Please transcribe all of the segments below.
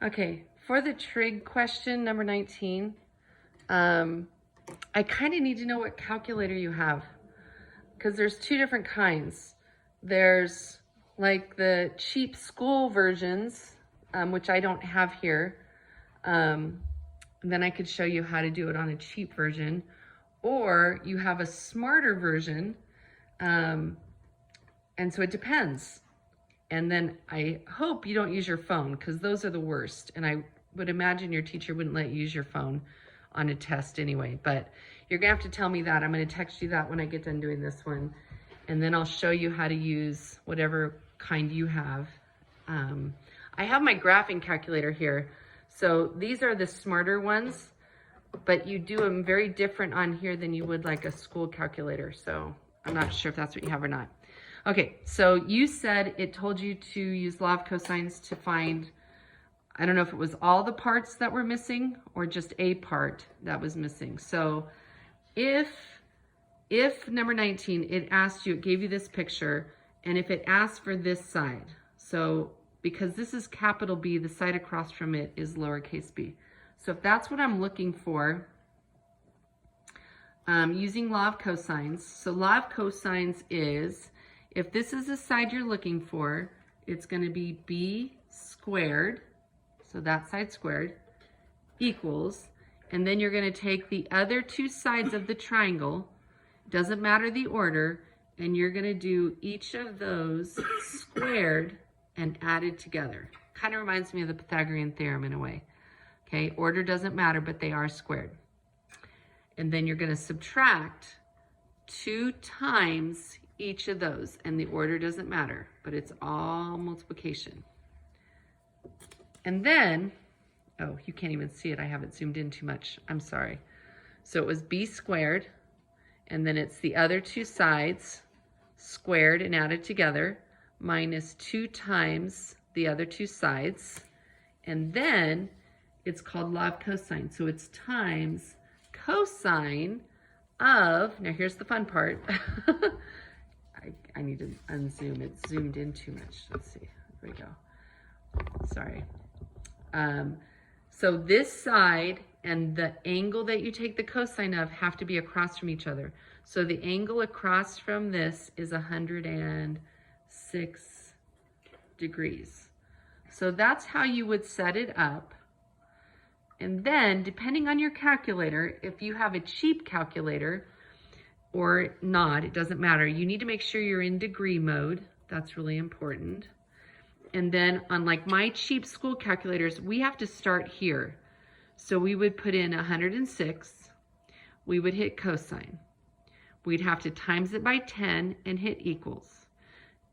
Okay, for the trig question, number 19, I kind of need to know what calculator you have, because there's two different kinds. There's like the cheap school versions, which I don't have here. Then I could show you how to do it on a cheap version, or you have a smarter version, and so it depends. And then I hope you don't use your phone, because those are the worst. And I would imagine your teacher wouldn't let you use your phone on a test anyway. But you're gonna have to tell me that. I'm gonna text you that when I get done doing this one. And then I'll show you how to use whatever kind you have. I have my graphing calculator here. So these are the smarter ones, but you do them very different on here than you would like a school calculator. So I'm not sure if that's what you have or not. Okay, so you said it told you to use law of cosines to find, I don't know if it was all the parts that were missing or just a part that was missing. So if number 19, it asked you, it gave you this picture, and if it asked for this side, so because this is capital B, the side across from it is lowercase b. So if that's what I'm looking for, using law of cosines. So law of cosines is, if this is the side you're looking for, it's going to be b squared, so that side squared, equals, and then you're going to take the other two sides of the triangle, doesn't matter the order, and you're going to do each of those squared and added together. Kind of reminds me of the Pythagorean theorem in a way. Okay, order doesn't matter, but they are squared. And then you're going to subtract 2 times each of those, and the order doesn't matter, but it's all multiplication. And then, oh, you can't even see it. I haven't zoomed in too much. I'm sorry. So it was b squared, and then it's the other two sides squared and added together, minus 2 times the other two sides, and then it's called law of cosine. So it's times cosine of, now here's the fun part. I need to unzoom. It's zoomed in too much. Let's see. There we go. Sorry. So this side and the angle that you take the cosine of have to be across from each other. So the angle across from this is 106 degrees. So that's how you would set it up. And then, depending on your calculator, if you have a cheap calculator or not, it doesn't matter. You need to make sure you're in degree mode. That's really important. And then on like my cheap school calculators, we have to start here. So we would put in 106. We would hit cosine. We'd have to times it by 10 and hit equals.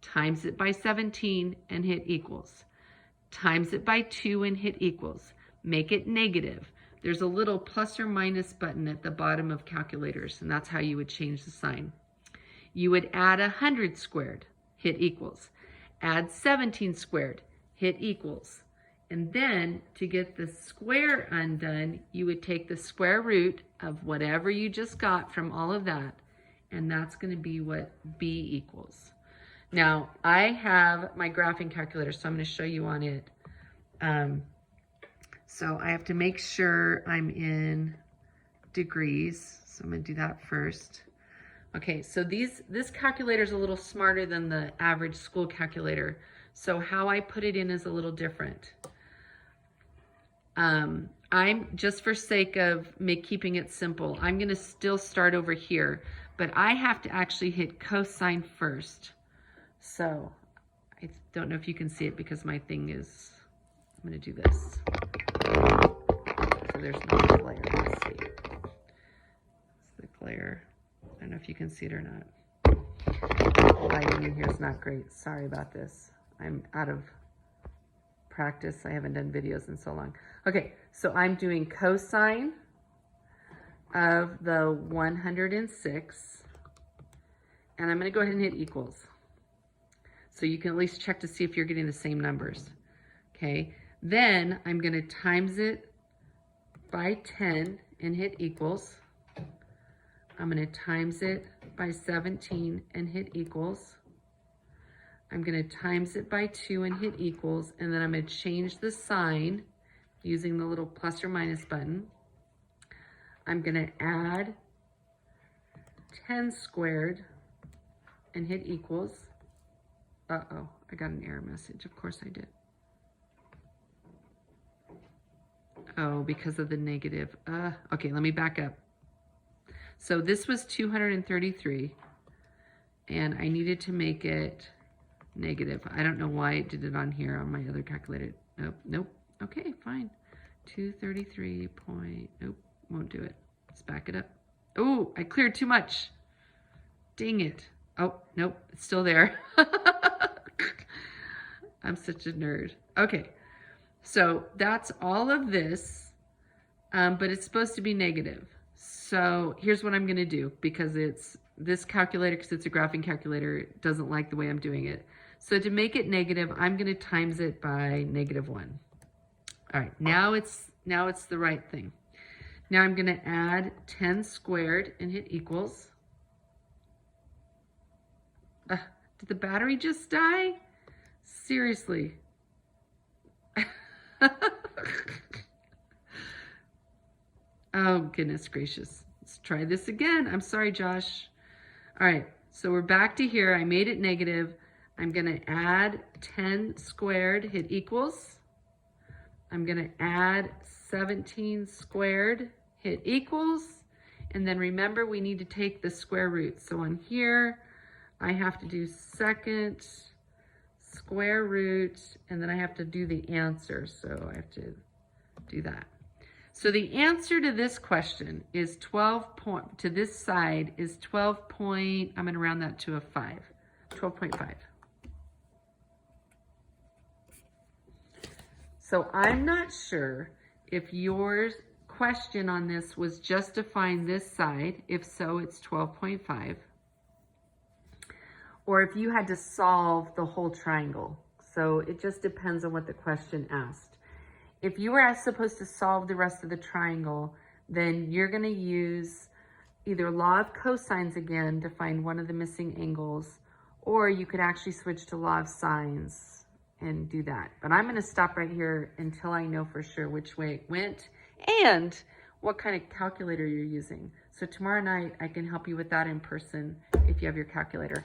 Times it by 17 and hit equals. Times it by 2 and hit equals. Make it negative. There's a little plus or minus button at the bottom of calculators, and that's how you would change the sign. You would add 100 squared, hit equals. Add 17 squared, hit equals. And then to get the square undone, you would take the square root of whatever you just got from all of that, and that's going to be what b equals. Now, I have my graphing calculator, so I'm going to show you on it. So I have to make sure I'm in degrees. So I'm going to do that first. Okay, so this calculator is a little smarter than the average school calculator. So how I put it in is a little different. I'm, just for sake of keeping it simple, I'm going to still start over here, but I have to actually hit cosine first. So I don't know if you can see it because my thing is, I'm going to do this. So there's no glare. Let's see. It's the glare. I don't know if you can see it or not. The lighting in here is not great. Sorry about this. I'm out of practice. I haven't done videos in so long. Okay, so I'm doing cosine of the 106. And I'm going to go ahead and hit equals. So you can at least check to see if you're getting the same numbers. Okay, then I'm going to times it by 10 and hit equals. I'm going to times it by 17 and hit equals. I'm going to times it by 2 and hit equals, and then I'm going to change the sign using the little plus or minus button. I'm gonna add 10 squared and hit equals. Uh-oh, I got an error message. Of course I did. Oh, because of the negative. Okay, let me back up. So this was 233, and I needed to make it negative. I don't know why it did it on here on my other calculator. Nope. Okay, fine. 233 point, nope, won't do it. Let's back it up. Oh, I cleared too much. Dang it. Oh, nope, it's still there. I'm such a nerd. Okay, so that's all of this, but it's supposed to be negative. So here's what I'm gonna do, because it's this calculator, because it's a graphing calculator, doesn't like the way I'm doing it. So to make it negative, I'm gonna times it by -1. All right, now it's the right thing. Now I'm gonna add 10 squared and hit equals. Did the battery just die? Seriously. Oh, goodness gracious. Let's try this again. I'm sorry, Josh. All right, so we're back to here. I made it negative. I'm gonna add 10 squared, hit equals. I'm gonna add 17 squared, hit equals. And then remember, we need to take the square root. So on here, I have to do second square root, and then I have to do the answer. So I have to do that. So the answer to this question is 12 point, to this side is 12 point, I'm gonna round that to a 5, 12.5. So I'm not sure if your question on this was just to find this side. If so, it's 12.5. Or if you had to solve the whole triangle. So it just depends on what the question asked. If you were supposed to solve the rest of the triangle, then you're gonna use either law of cosines again to find one of the missing angles, or you could actually switch to law of sines and do that. But I'm gonna stop right here until I know for sure which way it went and what kind of calculator you're using. So tomorrow night, I can help you with that in person if you have your calculator.